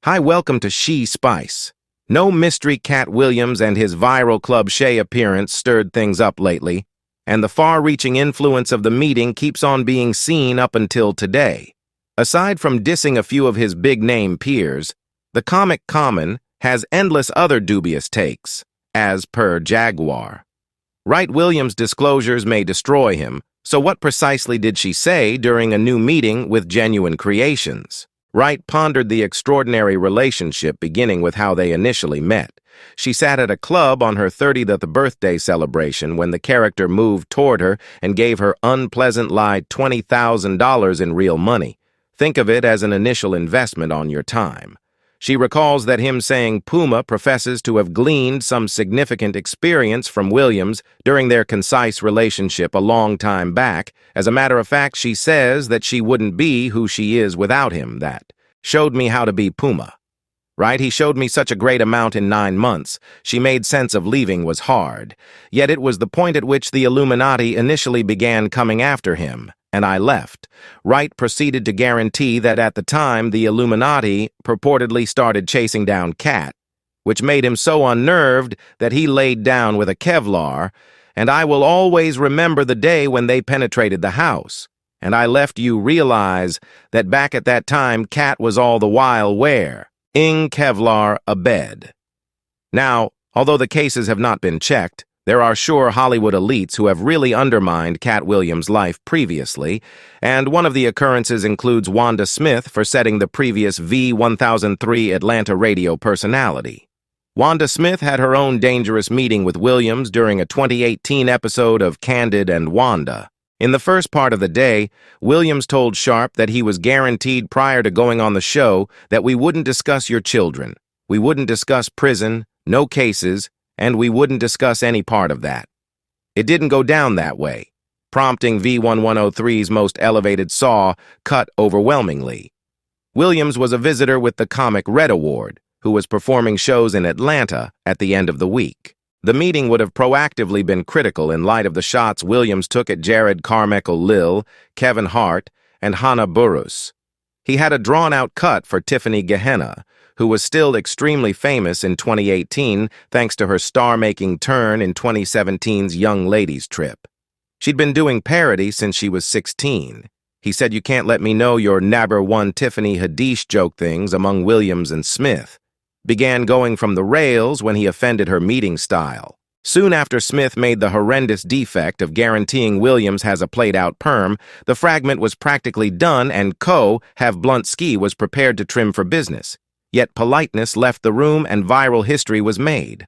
Hi, welcome to She Spice. No mystery Katt Williams and his viral Club Shay appearance stirred things up lately, and the far-reaching influence of the meeting keeps on being seen up until today. Aside from dissing a few of his big-name peers, the comic Common has endless other dubious takes, as per Jaguar. Wright Williams' disclosures may destroy him, so what precisely did she say during a new meeting with Genuine Creations? Wright pondered the extraordinary relationship beginning with how they initially met. She sat at a club on her 30th birthday celebration when the character moved toward her and gave her unpleasant lie $20,000 in real money. Think of it as an initial investment on your time. She recalls that him saying Puma professes to have gleaned some significant experience from Williams during their concise relationship a long time back. As a matter of fact, she says that she wouldn't be who she is without him. That showed me how to be Puma. Right? He showed me such a great amount in 9 months. She made sense of leaving was hard. Yet it was the point at which the Illuminati initially began coming after him, and I left. Wright proceeded to guarantee that at the time the Illuminati purportedly started chasing down Katt, which made him so unnerved that he laid down with a Kevlar, and I will always remember the day when they penetrated the house. And I left you realize that back at that time Katt was all the while where? In Kevlar abed. Now, although the cases have not been checked, there are sure Hollywood elites who have really undermined Katt Williams' life previously, and one of the occurrences includes Wanda Smith for setting the previous V1003 Atlanta radio personality. Wanda Smith had her own dangerous meeting with Williams during a 2018 episode of Candid and Wanda. In the first part of the day, Williams told Sharp that he was guaranteed prior to going on the show that we wouldn't discuss your children, we wouldn't discuss prison, no cases, and we wouldn't discuss any part of that. It didn't go down that way, prompting V1103's most elevated saw cut overwhelmingly. Williams was a visitor with the Comic Red Award, who was performing shows in Atlanta at the end of the week. The meeting would have proactively been critical in light of the shots Williams took at Jared Carmichael Lil, Kevin Hart, and Hannah Burrus. He had a drawn-out cut for Tiffany Gehenna, who was still extremely famous in 2018 thanks to her star-making turn in 2017's Young Ladies Trip. She'd been doing parody since she was 16. He said you can't let me know your number one Tiffany Haddish joke things among Williams and Smith. Began going from the rails when he offended her meeting style. Soon after Smith made the horrendous defect of guaranteeing Williams has a played-out perm, the fragment was practically done and Have Blunt Ski was prepared to trim for business. Yet politeness left the room and viral history was made.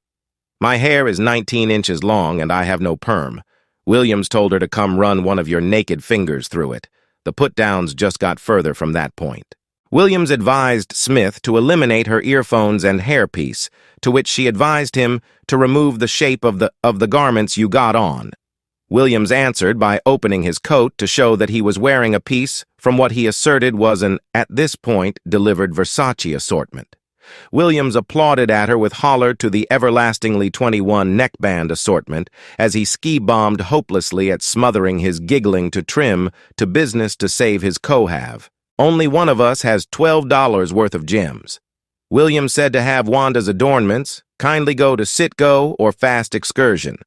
My hair is 19 inches long and I have no perm. Williams told her to come run one of your naked fingers through it. The put-downs just got further from that point. Williams advised Smith to eliminate her earphones and hairpiece, to which she advised him to remove the shape of the garments you got on. Williams answered by opening his coat to show that he was wearing a piece from what he asserted was an, at this point, delivered Versace assortment. Williams applauded at her with holler to the everlastingly 21 neckband assortment as he ski-bombed hopelessly at smothering his giggling to trim to business to save his co-have. Only one of us has $12 worth of gems. Williams said to have Wanda's adornments, kindly go to Citgo or Fast Excursion.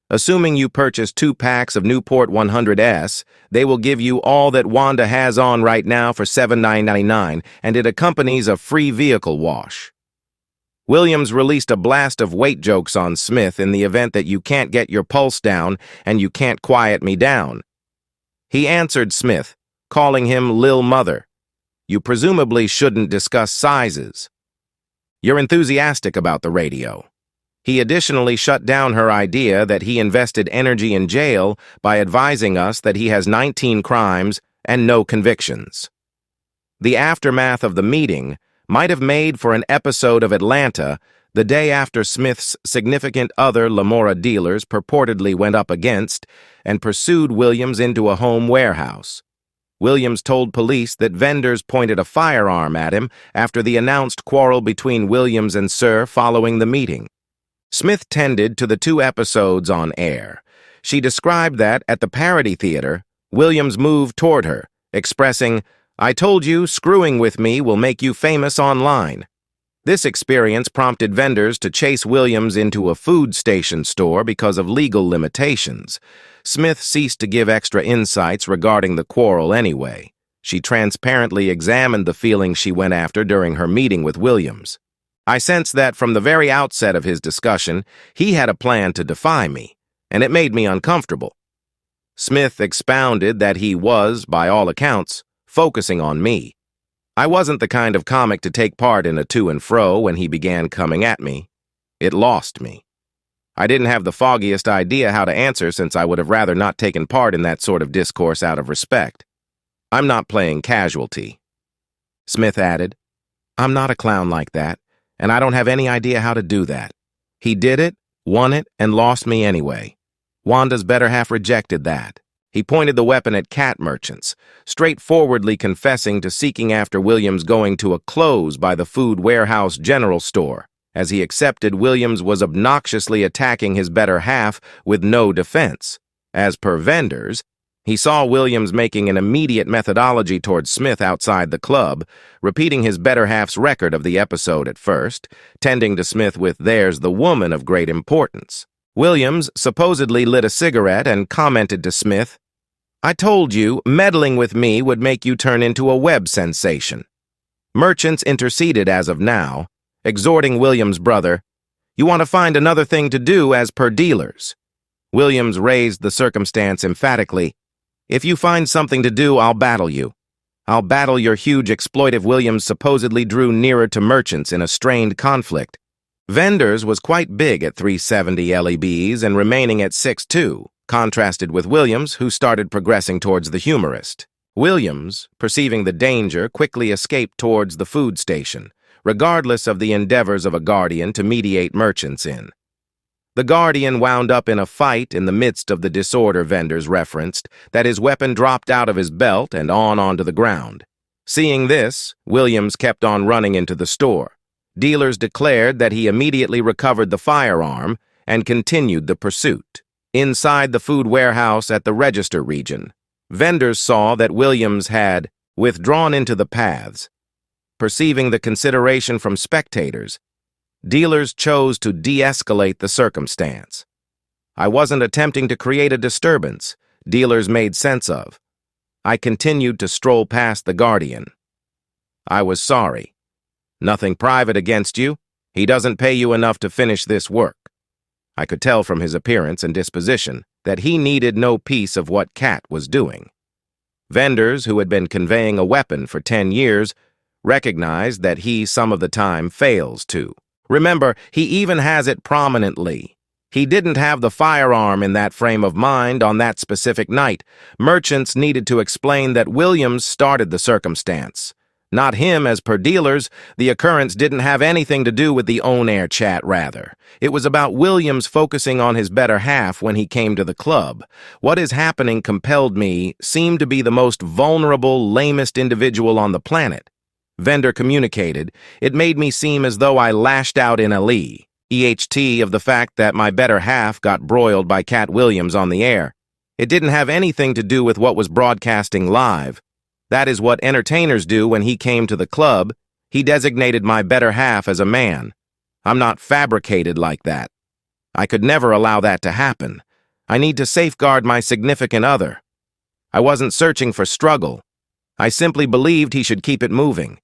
Assuming you purchase 2 packs of Newport 100S, they will give you all that Wanda has on right now for $7.99, and it accompanies a free vehicle wash. Williams released a blast of weight jokes on Smith in the event that you can't get your pulse down and you can't quiet me down. He answered Smith, calling him Lil Mother. You presumably shouldn't discuss sizes. You're enthusiastic about the radio. He additionally shut down her idea that he invested energy in jail by advising us that he has 19 crimes and no convictions. The aftermath of the meeting might have made for an episode of Atlanta the day after Smith's significant other Lamora dealers purportedly went up against and pursued Williams into a home warehouse. Williams told police that vendors pointed a firearm at him after the announced quarrel between Williams and Sir following the meeting. Smith tended to the 2 episodes on air. She described that, at the parody theater, Williams moved toward her, expressing, "I told you, screwing with me will make you famous online." This experience prompted vendors to chase Williams into a food station store because of legal limitations. Smith ceased to give extra insights regarding the quarrel anyway. She transparently examined the feelings she went after during her meeting with Williams. I sensed that from the very outset of his discussion, he had a plan to defy me, and it made me uncomfortable. Smith expounded that he was, by all accounts, focusing on me. I wasn't the kind of comic to take part in a to and fro when he began coming at me. It lost me. I didn't have the foggiest idea how to answer since I would have rather not taken part in that sort of discourse out of respect. I'm not playing casualty. Smith added, I'm not a clown like that, and I don't have any idea how to do that. He did it, won it, and lost me anyway. Wanda's better half rejected that. He pointed the weapon at cat merchants, straightforwardly confessing to seeking after Williams going to a close by the food warehouse general store, as he accepted Williams was obnoxiously attacking his better half with no defense. As per vendors, he saw Williams making an immediate methodology towards Smith outside the club, repeating his better half's record of the episode at first, tending to Smith with "there's the woman of great importance." Williams supposedly lit a cigarette and commented to Smith, I told you, meddling with me would make you turn into a web sensation. Merchants interceded as of now, exhorting Williams' brother, you want to find another thing to do as per dealers. Williams raised the circumstance emphatically. If you find something to do, I'll battle you. I'll battle your huge exploitive. Williams supposedly drew nearer to merchants in a strained conflict. Vendors was quite big at 370 LEBs and remaining at 6'2", contrasted with Williams, who started progressing towards the humorist. Williams, perceiving the danger, quickly escaped towards the food station, regardless of the endeavors of a guardian to mediate merchants in. The guardian wound up in a fight in the midst of the disorder. Vendors referenced that his weapon dropped out of his belt and onto the ground. Seeing this, Williams kept on running into the store. Dealers declared that he immediately recovered the firearm and continued the pursuit. Inside the food warehouse at the register region, vendors saw that Williams had withdrawn into the paths. Perceiving the consideration from spectators, dealers chose to de-escalate the circumstance. I wasn't attempting to create a disturbance, dealers made sense of. I continued to stroll past the guardian. I was sorry. Nothing private against you. He doesn't pay you enough to finish this work. I could tell from his appearance and disposition that he needed no piece of what Katt was doing. Vendors who had been conveying a weapon for 10 years recognized that he some of the time fails to. Remember, he even has it prominently. He didn't have the firearm in that frame of mind on that specific night. Merchants needed to explain that Williams started the circumstance. Not him, as per dealers. The occurrence didn't have anything to do with the on-air chat, rather. It was about Williams focusing on his better half when he came to the club. What is happening compelled me seemed to be the most vulnerable, lamest individual on the planet. Vendor communicated, it made me seem as though I lashed out in EHT of the fact that my better half got broiled by Katt Williams on the air. It didn't have anything to do with what was broadcasting live. That is what entertainers do when he came to the club. He designated my better half as a man. I'm not fabricated like that. I could never allow that to happen. I need to safeguard my significant other. I wasn't searching for struggle. I simply believed he should keep it moving.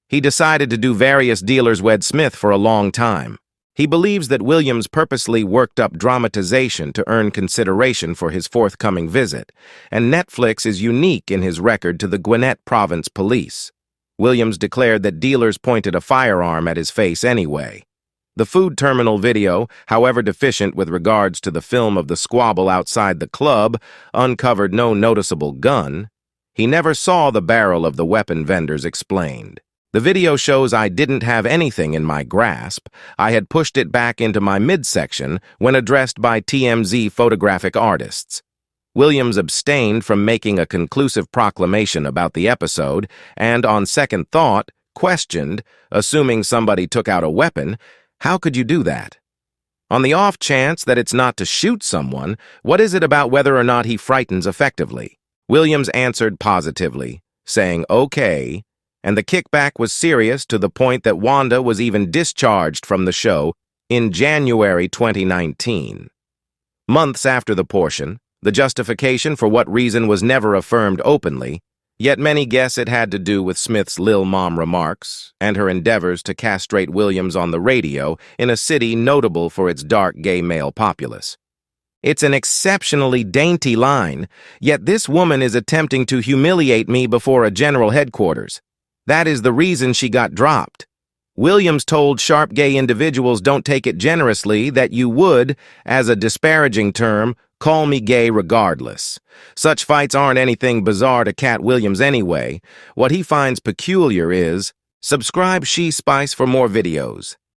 He decided to do various dealers wed Smith for a long time. He believes that Williams purposely worked up dramatization to earn consideration for his forthcoming visit, and Netflix is unique in his record to the Gwinnett Province Police. Williams declared that dealers pointed a firearm at his face anyway. The food terminal video, however deficient with regards to the film of the squabble outside the club, uncovered no noticeable gun. He never saw the barrel of the weapon, vendors explained. The video shows I didn't have anything in my grasp. I had pushed it back into my midsection when addressed by TMZ photographic artists. Williams abstained from making a conclusive proclamation about the episode and, on second thought, questioned, assuming somebody took out a weapon, how could you do that? On the off chance that it's not to shoot someone, what is it about whether or not he frightens effectively? Williams answered positively, saying, okay, and the kickback was serious to the point that Wanda was even discharged from the show in January 2019. Months after the portion, the justification for what reason was never affirmed openly, yet many guess it had to do with Smith's Lil Mom remarks and her endeavors to castrate Williams on the radio in a city notable for its dark gay male populace. It's an exceptionally dainty line, yet this woman is attempting to humiliate me before a general headquarters. That is the reason she got dropped. Williams told sharp gay individuals don't take it generously that you would, as a disparaging term, call me gay regardless. Such fights aren't anything bizarre to Katt Williams anyway. What he finds peculiar is, subscribe She Spice for more videos.